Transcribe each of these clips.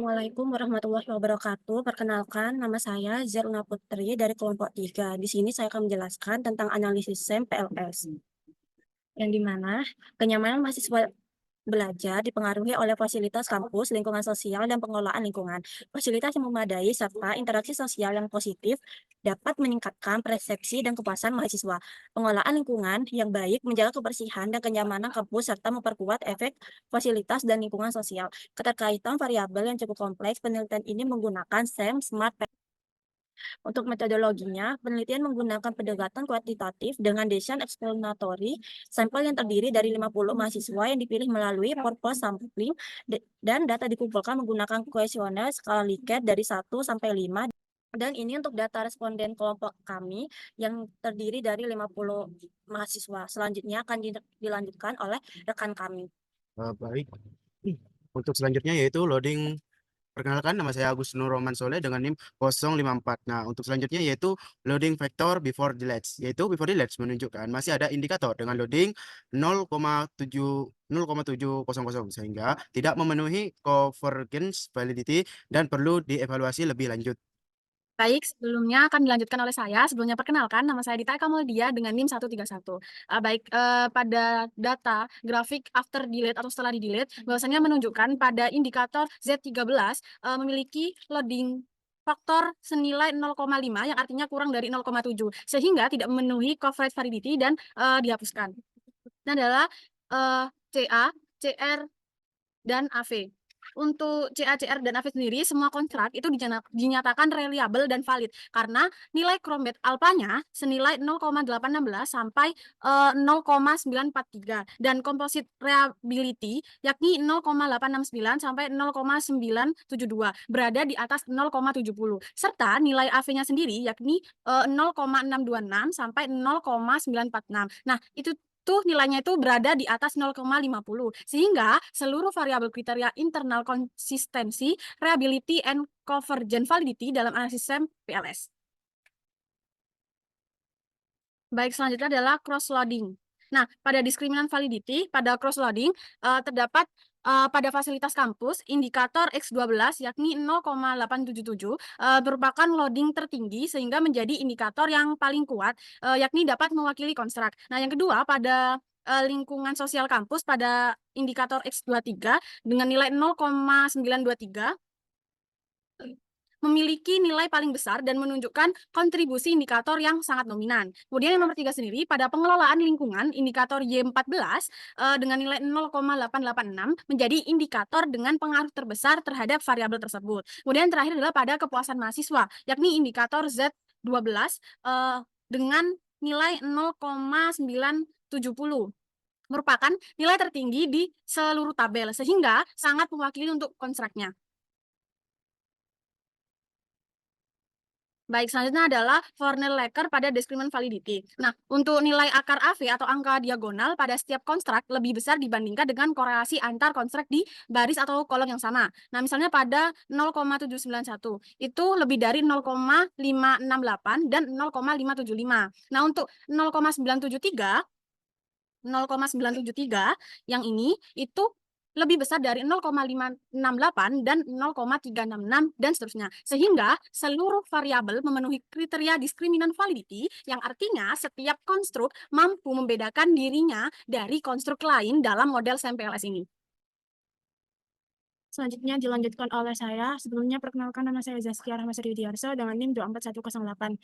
Assalamualaikum warahmatullahi wabarakatuh. Perkenalkan, nama saya Zeruna Putri dari kelompok 3. Di sini saya akan menjelaskan tentang analisis SEM PLS, yang dimana kenyamanan mahasiswa belajar dipengaruhi oleh fasilitas kampus, lingkungan sosial, dan pengelolaan lingkungan. Fasilitas yang memadai serta interaksi sosial yang positif dapat meningkatkan persepsi dan kepuasan mahasiswa. Pengelolaan lingkungan yang baik menjaga kebersihan dan kenyamanan kampus serta memperkuat efek fasilitas dan lingkungan sosial. Keterkaitan variabel yang cukup kompleks, penelitian ini menggunakan SEM Smart. Untuk metodologinya, penelitian menggunakan pendekatan kuantitatif dengan desain explanatory sampel yang terdiri dari 50 mahasiswa yang dipilih melalui purpose sampling dan data dikumpulkan menggunakan kuesioner skala Likert dari 1 sampai 5. Dan ini untuk data responden kelompok kami yang terdiri dari 50 mahasiswa. Selanjutnya akan dilanjutkan oleh rekan kami. Baik. Untuk selanjutnya yaitu loading. Perkenalkan, nama saya Agus Nurroman Soleh dengan NIM 054. Nah, untuk selanjutnya yaitu loading vector before deletes. Yaitu before deletes menunjukkan masih ada indikator dengan loading 0,700 sehingga tidak memenuhi convergence validity dan perlu dievaluasi lebih lanjut. Baik, sebelumnya akan dilanjutkan oleh saya. Sebelumnya perkenalkan, nama saya Dita Eka Muldia dengan NIM 131. Pada data grafik after delete atau setelah di delete, bahwasanya menunjukkan pada indikator Z13 memiliki loading faktor senilai 0,5 yang artinya kurang dari 0,7 sehingga tidak memenuhi coverage validity dan dihapuskan. Ini adalah CA, CR, dan AV. Untuk CA, CR, dan AV sendiri, semua kontrak itu dinyatakan reliable dan valid karena nilai Cronbet alpanya senilai 0,816 sampai 0,943 dan composite reliability yakni 0,869 sampai 0,972 berada di atas 0,70 serta nilai AV-nya sendiri yakni 0,626 sampai 0,946. Nah, itu nilainya itu berada di atas 0,50 sehingga seluruh variabel kriteria internal konsistensi, reliability, and convergent validity dalam analisis SEM PLS. Baik, selanjutnya adalah cross-loading. Nah, pada diskriminan validity, pada cross-loading terdapat pada fasilitas kampus indikator X12 yakni 0,877 merupakan loading tertinggi sehingga menjadi indikator yang paling kuat yakni dapat mewakili konstruk. Nah, yang kedua pada lingkungan sosial kampus pada indikator X23 dengan nilai 0,923 memiliki nilai paling besar dan menunjukkan kontribusi indikator yang sangat dominan. Kemudian yang nomor 3 sendiri, pada pengelolaan lingkungan, indikator Y14 dengan nilai 0,886 menjadi indikator dengan pengaruh terbesar terhadap variabel tersebut. Kemudian terakhir adalah pada kepuasan mahasiswa, yakni indikator Z12 dengan nilai 0,970 merupakan nilai tertinggi di seluruh tabel, sehingga sangat mewakili untuk konstruknya. Baik, selanjutnya adalah Fornell-Laker pada discriminant validity. Nah, untuk nilai akar AV atau angka diagonal pada setiap konstruk lebih besar dibandingkan dengan korelasi antar konstruk di baris atau kolom yang sama. Nah, misalnya pada 0,791 itu lebih dari 0,568 dan 0,575. Nah, untuk 0,973 yang ini itu lebih besar dari 0,568 dan 0,366 dan seterusnya. Sehingga seluruh variabel memenuhi kriteria diskriminan validity yang artinya setiap konstruk mampu membedakan dirinya dari konstruk lain dalam model SEM PLS ini. Selanjutnya dilanjutkan oleh saya. Sebelumnya perkenalkan, nama saya Zaskia Rahmasari Widiarso dengan NIM 24108.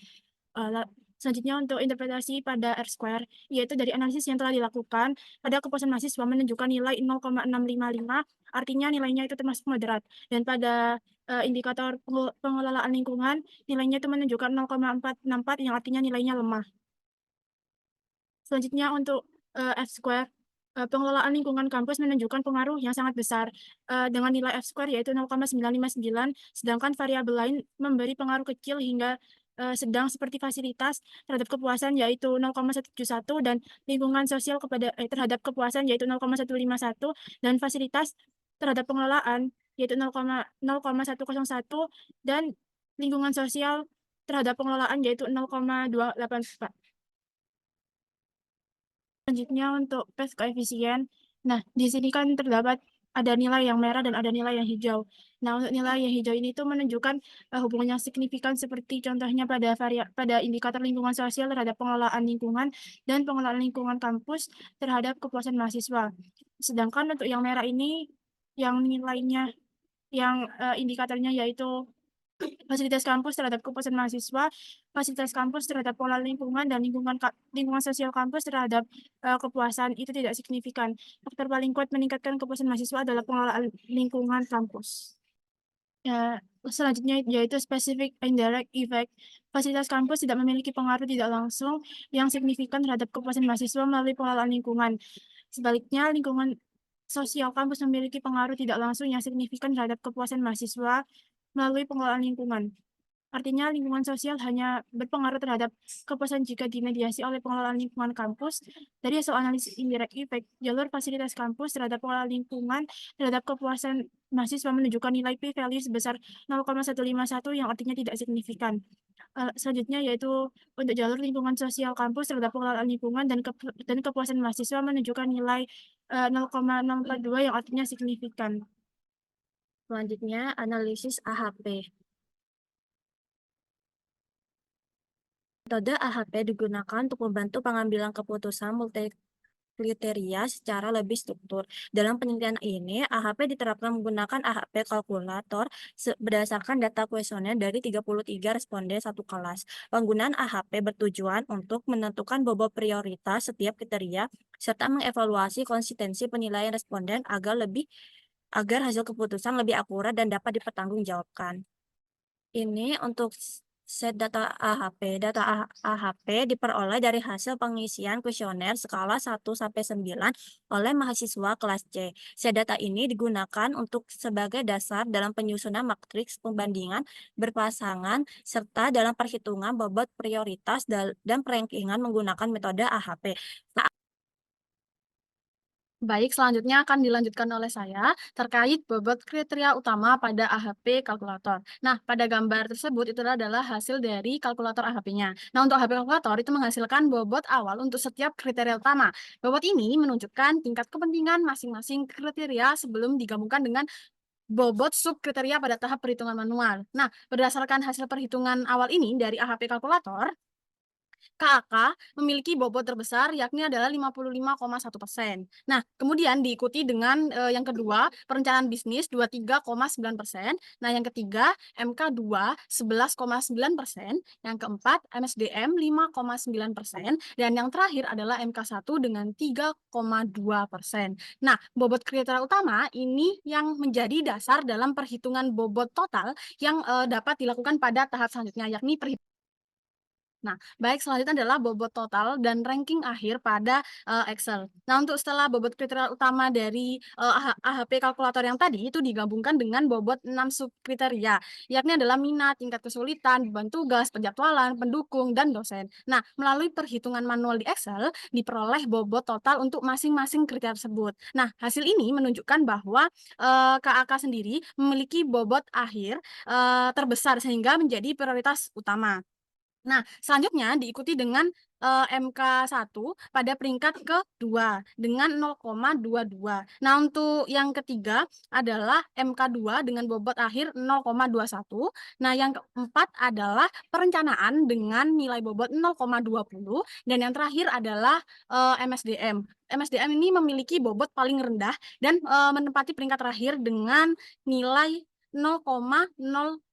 Selanjutnya untuk interpretasi pada R-square, yaitu dari analisis yang telah dilakukan pada kepuasan mahasiswa menunjukkan nilai 0,655, artinya nilainya itu termasuk moderat. Dan pada indikator pengelolaan lingkungan, nilainya itu menunjukkan 0,464 yang artinya nilainya lemah. Selanjutnya untuk F-square, pengelolaan lingkungan kampus menunjukkan pengaruh yang sangat besar dengan nilai F-square yaitu 0,959, sedangkan variabel lain memberi pengaruh kecil hingga sedang seperti fasilitas terhadap kepuasan yaitu 0,171 dan lingkungan sosial terhadap kepuasan yaitu 0,151 dan fasilitas terhadap pengelolaan yaitu 0,101 dan lingkungan sosial terhadap pengelolaan yaitu 0,284. Selanjutnya untuk path koefisien. Nah, di sini kan terdapat ada nilai yang merah dan ada nilai yang hijau. Nah, untuk nilai yang hijau ini tuh menunjukkan hubungan yang signifikan seperti contohnya pada indikator lingkungan sosial terhadap pengelolaan lingkungan dan pengelolaan lingkungan kampus terhadap kepuasan mahasiswa. Sedangkan untuk yang merah ini yang nilainya yang indikatornya yaitu fasilitas kampus terhadap kepuasan mahasiswa, fasilitas kampus terhadap pola lingkungan, dan lingkungan sosial kampus terhadap kepuasan itu tidak signifikan. Faktor paling kuat meningkatkan kepuasan mahasiswa adalah pengelolaan lingkungan kampus. Selanjutnya yaitu specific indirect effect. Fasilitas kampus tidak memiliki pengaruh tidak langsung yang signifikan terhadap kepuasan mahasiswa melalui pengelolaan lingkungan. Sebaliknya, lingkungan sosial kampus memiliki pengaruh tidak langsung yang signifikan terhadap kepuasan mahasiswa melalui pengelolaan lingkungan. Artinya, lingkungan sosial hanya berpengaruh terhadap kepuasan jika dimediasi oleh pengelolaan lingkungan kampus. Dari hasil analisis indirect effect, jalur fasilitas kampus terhadap pengelolaan lingkungan terhadap kepuasan mahasiswa menunjukkan nilai p-value sebesar 0,151 yang artinya tidak signifikan. Selanjutnya yaitu untuk jalur lingkungan sosial kampus terhadap pengelolaan lingkungan dan kepuasan mahasiswa menunjukkan nilai 0,042 yang artinya signifikan. Selanjutnya, analisis AHP. Metode AHP digunakan untuk membantu pengambilan keputusan multikriteria secara lebih struktur. Dalam penelitian ini, AHP diterapkan menggunakan AHP kalkulator berdasarkan data kuesioner dari 33 responden satu kelas. Penggunaan AHP bertujuan untuk menentukan bobot prioritas setiap kriteria serta mengevaluasi konsistensi penilaian responden agar hasil keputusan lebih akurat dan dapat dipertanggungjawabkan. Ini untuk set data AHP. Data AHP diperoleh dari hasil pengisian kuesioner skala 1-9 oleh mahasiswa kelas C. Set data ini digunakan untuk sebagai dasar dalam penyusunan matriks pembandingan berpasangan serta dalam perhitungan bobot prioritas dan perankingan menggunakan metode AHP. Baik, selanjutnya akan dilanjutkan oleh saya terkait bobot kriteria utama pada AHP kalkulator. Nah, pada gambar tersebut itu adalah hasil dari kalkulator AHP-nya. Nah, untuk AHP kalkulator itu menghasilkan bobot awal untuk setiap kriteria utama. Bobot ini menunjukkan tingkat kepentingan masing-masing kriteria sebelum digabungkan dengan bobot sub kriteria pada tahap perhitungan manual. Nah, berdasarkan hasil perhitungan awal ini dari AHP kalkulator, KAK memiliki bobot terbesar yakni adalah 55,1%. Nah, kemudian diikuti dengan yang kedua, perencanaan bisnis 23,9%. Nah, yang ketiga, MK2 11,9%, yang keempat, MSDM 5,9%, dan yang terakhir adalah MK1 dengan 3,2%. Nah, bobot kriteria utama ini yang menjadi dasar dalam perhitungan bobot total yang dapat dilakukan pada tahap selanjutnya yakni Nah, baik selanjutnya adalah bobot total dan ranking akhir pada Excel. Nah, untuk setelah bobot kriteria utama dari AHP kalkulator yang tadi itu digabungkan dengan bobot 6 subkriteria, yakni adalah minat, tingkat kesulitan, beban tugas, penjadwalan, pendukung, dan dosen. Nah, melalui perhitungan manual di Excel diperoleh bobot total untuk masing-masing kriteria tersebut. Nah, hasil ini menunjukkan bahwa KAK sendiri memiliki bobot akhir terbesar sehingga menjadi prioritas utama. Nah, selanjutnya diikuti dengan MK1 pada peringkat kedua dengan 0,22. Nah, untuk yang ketiga adalah MK2 dengan bobot akhir 0,21. Nah, yang keempat adalah perencanaan dengan nilai bobot 0,20 dan yang terakhir adalah MSDM. MSDM ini memiliki bobot paling rendah dan menempati peringkat terakhir dengan nilai 0,033.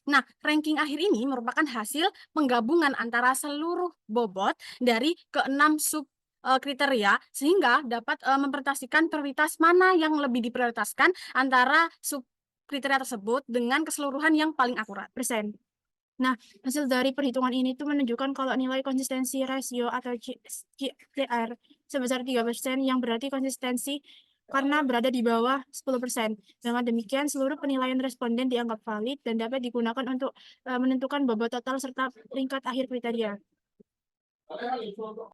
Nah, ranking akhir ini merupakan hasil penggabungan antara seluruh bobot dari keenam sub kriteria sehingga dapat mempresentasikan prioritas mana yang lebih diprioritaskan antara sub kriteria tersebut dengan keseluruhan yang paling akurat. Persen. Nah, hasil dari perhitungan ini tuh menunjukkan kalau nilai konsistensi rasio atau CR sebesar 3% yang berarti konsistensi karena berada di bawah 10%. Dengan demikian, seluruh penilaian responden dianggap valid dan dapat digunakan untuk menentukan bobot total serta peringkat akhir kriteria.